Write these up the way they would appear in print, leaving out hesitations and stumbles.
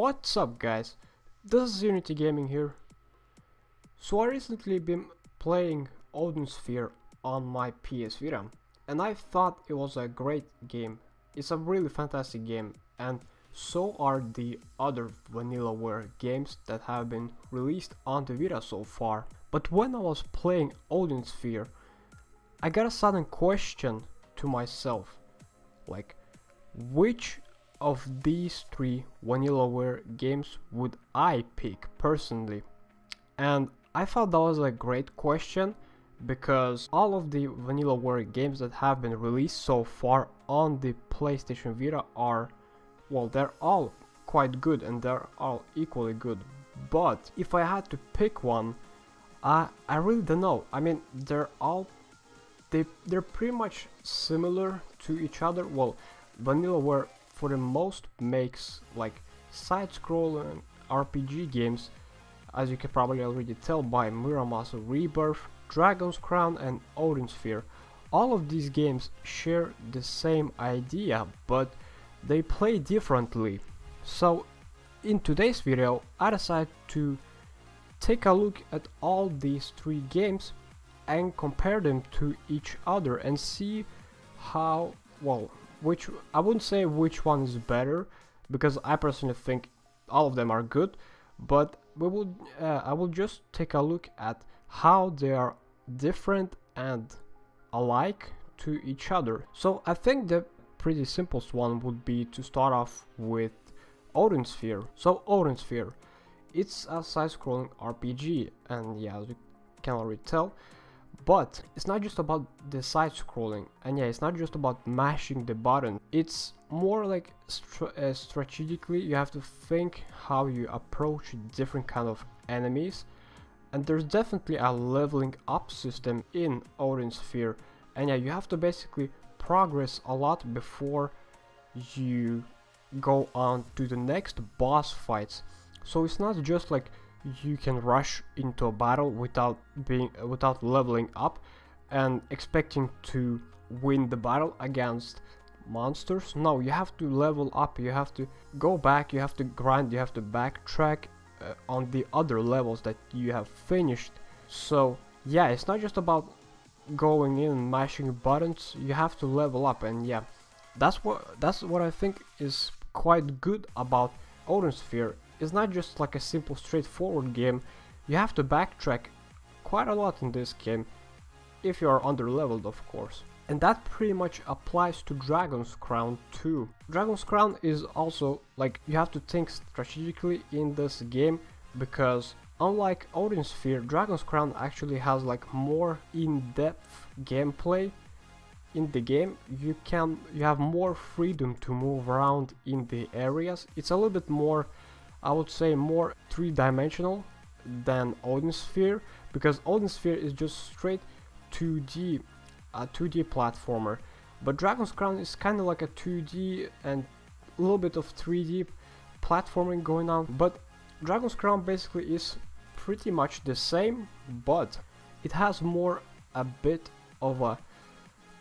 What's up guys, this is Unity Gaming here. So I recently been playing Odin Sphere on my PSVita and I thought it was a great game. It's a really fantastic game, and so are the other Vanillaware games that have been released on the Vita so far. But when I was playing Odin Sphere, I got a sudden question to myself, like, which of these three Vanillaware games would I pick personally? And I thought that was a great question because all of the Vanillaware games that have been released so far on the PlayStation Vita are, well, they're all quite good and they're all equally good. But if I had to pick one, I really don't know. I mean, they're pretty much similar to each other. Well, Vanillaware for the most makes like side-scrolling RPG games, as you can probably already tell by Muramasa Rebirth, Dragon's Crown and Odin Sphere. All of these games share the same idea, but they play differently. So in today's video I decided to take a look at all these three games and compare them to each other and see how, well, which I wouldn't say which one is better, because I personally think all of them are good, but I will just take a look at how they are different and alike to each other. So I think the pretty simplest one would be to start off with Odin Sphere. So Odin Sphere, it's a side-scrolling RPG, and yeah, as you can already tell. But it's not just about the side scrolling, and yeah, it's not just about mashing the button. It's more like strategically you have to think how you approach different kind of enemies, and there's definitely a leveling up system in Odin Sphere, and yeah, you have to basically progress a lot before you go on to the next boss fights. So it's not just like you can rush into a battle without leveling up and expecting to win the battle against monsters. No, you have to level up, you have to go back, you have to grind, you have to backtrack on the other levels that you have finished. So yeah, it's not just about going in and mashing buttons, you have to level up, and yeah, that's what I think is quite good about Odin Sphere. It's not just like a simple straightforward game. You have to backtrack quite a lot in this game, if you are under leveled of course. And that pretty much applies to Dragon's Crown too. Dragon's Crown is also like, you have to think strategically in this game, because unlike Odin Sphere, Dragon's Crown actually has like more in-depth gameplay. In the game you have more freedom to move around in the areas. It's a little bit more, I would say, more three-dimensional than Odin Sphere, because Odin Sphere is just straight 2D, a 2D platformer, but Dragon's Crown is kind of like a 2D and a little bit of 3D platforming going on. But Dragon's Crown basically is pretty much the same, but it has a bit of a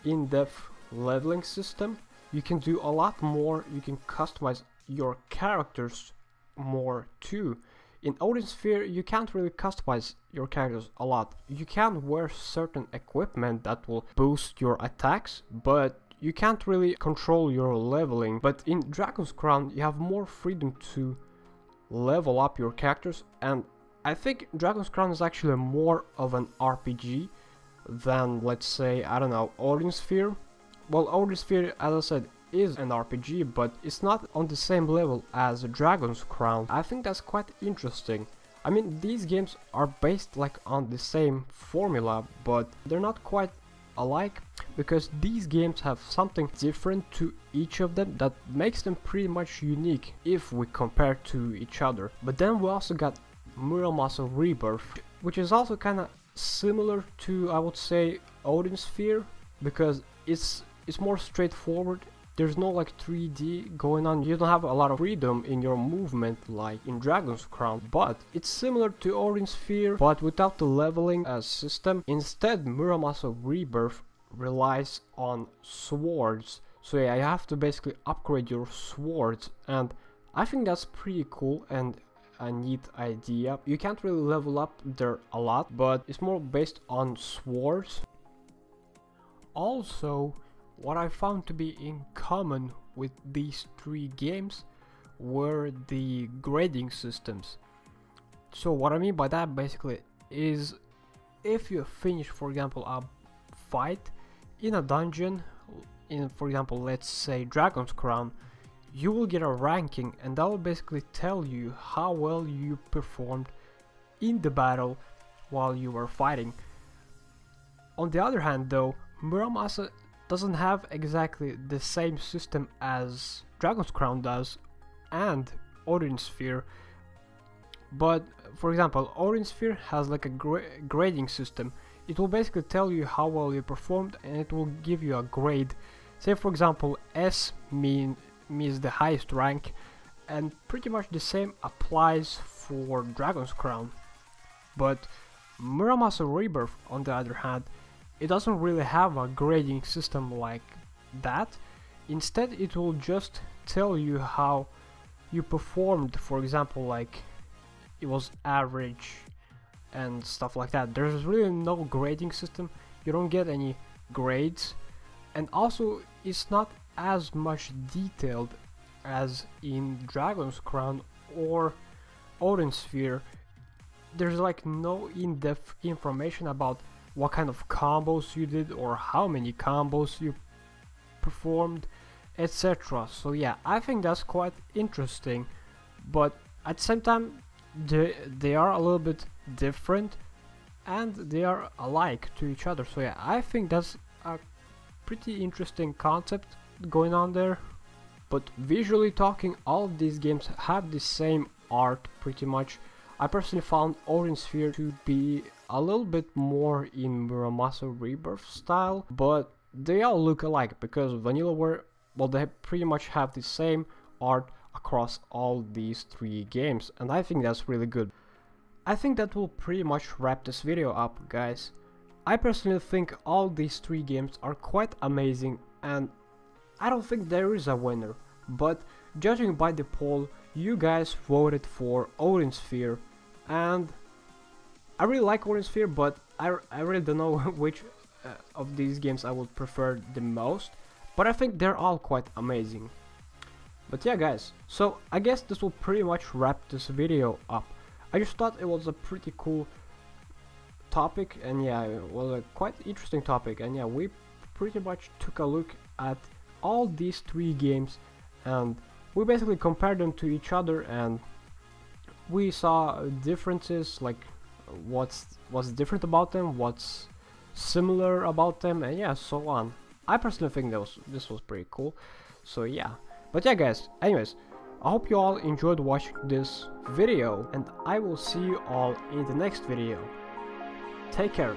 in-depth leveling system. You can do a lot more, you can customize your characters more too. In Odin Sphere you can't really customize your characters a lot. You can wear certain equipment that will boost your attacks, but you can't really control your leveling. But in Dragon's Crown you have more freedom to level up your characters, and I think Dragon's Crown is actually more of an RPG than, let's say, I don't know, Odin Sphere. Well, Odin Sphere, as I said, is an RPG, but it's not on the same level as Dragon's Crown. I think that's quite interesting. I mean, these games are based like on the same formula, but they're not quite alike, because these games have something different to each of them that makes them pretty much unique if we compare to each other. But then we also got Muramasa Rebirth, which is also kind of similar to, I would say, Odin Sphere, because it's more straightforward. There's no like 3D going on, you don't have a lot of freedom in your movement like in Dragon's Crown, but it's similar to Odin Sphere but without the leveling system. Instead, Muramasa Rebirth relies on swords, so yeah, you have to basically upgrade your swords, and I think that's pretty cool and a neat idea. You can't really level up there a lot, but it's more based on swords. Also, what I found to be in common with these three games were the grading systems. So what I mean by that basically is, if you finish, for example, a fight in a dungeon, in, for example, let's say Dragon's Crown, you will get a ranking, and that will basically tell you how well you performed in the battle while you were fighting. On the other hand though, Muramasa doesn't have exactly the same system as Dragon's Crown does and Odin Sphere. But for example, Odin Sphere has like a grading system. It will basically tell you how well you performed, and it will give you a grade. Say for example, S means the highest rank, and pretty much the same applies for Dragon's Crown. But Muramasa Rebirth, on the other hand, it doesn't really have a grading system like that. Instead, it will just tell you how you performed. For example, like it was average and stuff like that. There's really no grading system. You don't get any grades, and also it's not as much detailed as in Dragon's Crown or Odin Sphere. There's like no in-depth information about what kind of combos you did or how many combos you performed, etc. So yeah, I think that's quite interesting, but at the same time they are a little bit different and they are alike to each other. So yeah, I think that's a pretty interesting concept going on there. But visually talking, all of these games have the same art pretty much. I personally found Odin Sphere to be a little bit more in Muramasa Rebirth style, but they all look alike because Vanillaware, well, they pretty much have the same art across all these three games, and I think that's really good. I think that will pretty much wrap this video up, guys. I personally think all these three games are quite amazing, and I don't think there is a winner, but judging by the poll, you guys voted for Odin Sphere, and I really like Odin Sphere, but I really don't know which of these games I would prefer the most, but I think they're all quite amazing. But yeah guys, so I guess this will pretty much wrap this video up. I just thought it was a pretty cool topic, and yeah, it was a quite interesting topic, and yeah, we pretty much took a look at all these three games and we basically compared them to each other, and we saw differences, like what's different about them, what's similar about them, and yeah, so on. I personally think this was pretty cool. So yeah, but yeah guys, anyways, I hope you all enjoyed watching this video, and I will see you all in the next video. Take care.